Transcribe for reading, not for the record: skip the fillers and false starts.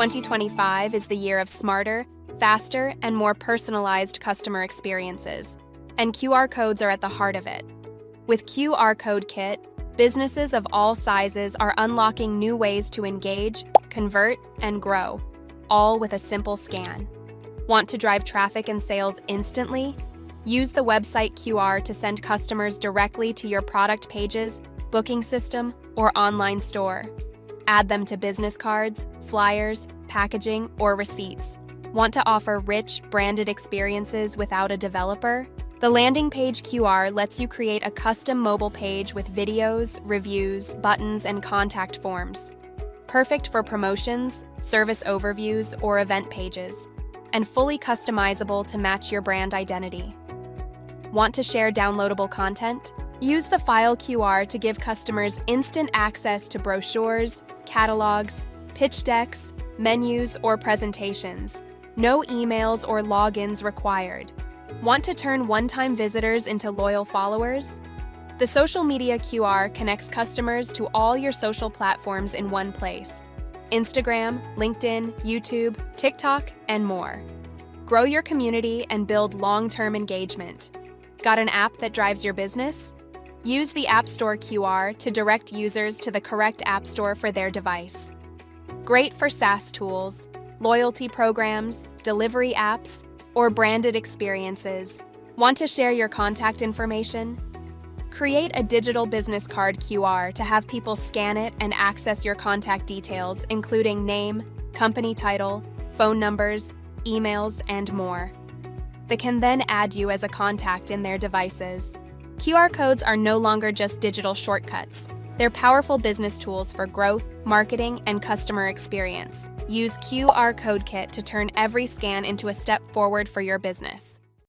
2025 is the year of smarter, faster, and more personalized customer experiences, and QR codes are at the heart of it. With QR Code Kit, businesses of all sizes are unlocking new ways to engage, convert, and grow, all with a simple scan. Want to drive traffic and sales instantly? Use the website QR to send customers directly to your product pages, booking system, or online store. Add them to business cards, flyers, packaging, or receipts. Want to offer rich, branded experiences without a developer? The landing page QR lets you create a custom mobile page with videos, reviews, buttons, and contact forms. Perfect for promotions, service overviews, or event pages, and fully customizable to match your brand identity. Want to share downloadable content? Use the File QR to give customers instant access to brochures, catalogs, pitch decks, menus, or presentations. No emails or logins required. Want to turn one-time visitors into loyal followers? The social media QR connects customers to all your social platforms in one place: Instagram, LinkedIn, YouTube, TikTok, and more. Grow your community and build long-term engagement. Got an app that drives your business? Use the App Store QR to direct users to the correct app store for their device. Great for SaaS tools, loyalty programs, delivery apps, or branded experiences. Want to share your contact information? Create a digital business card QR to have people scan it and access your contact details, including name, company title, phone numbers, emails, and more. They can then add you as a contact in their devices. QR codes are no longer just digital shortcuts. They're powerful business tools for growth, marketing, and customer experience. Use QR Code Kit to turn every scan into a step forward for your business.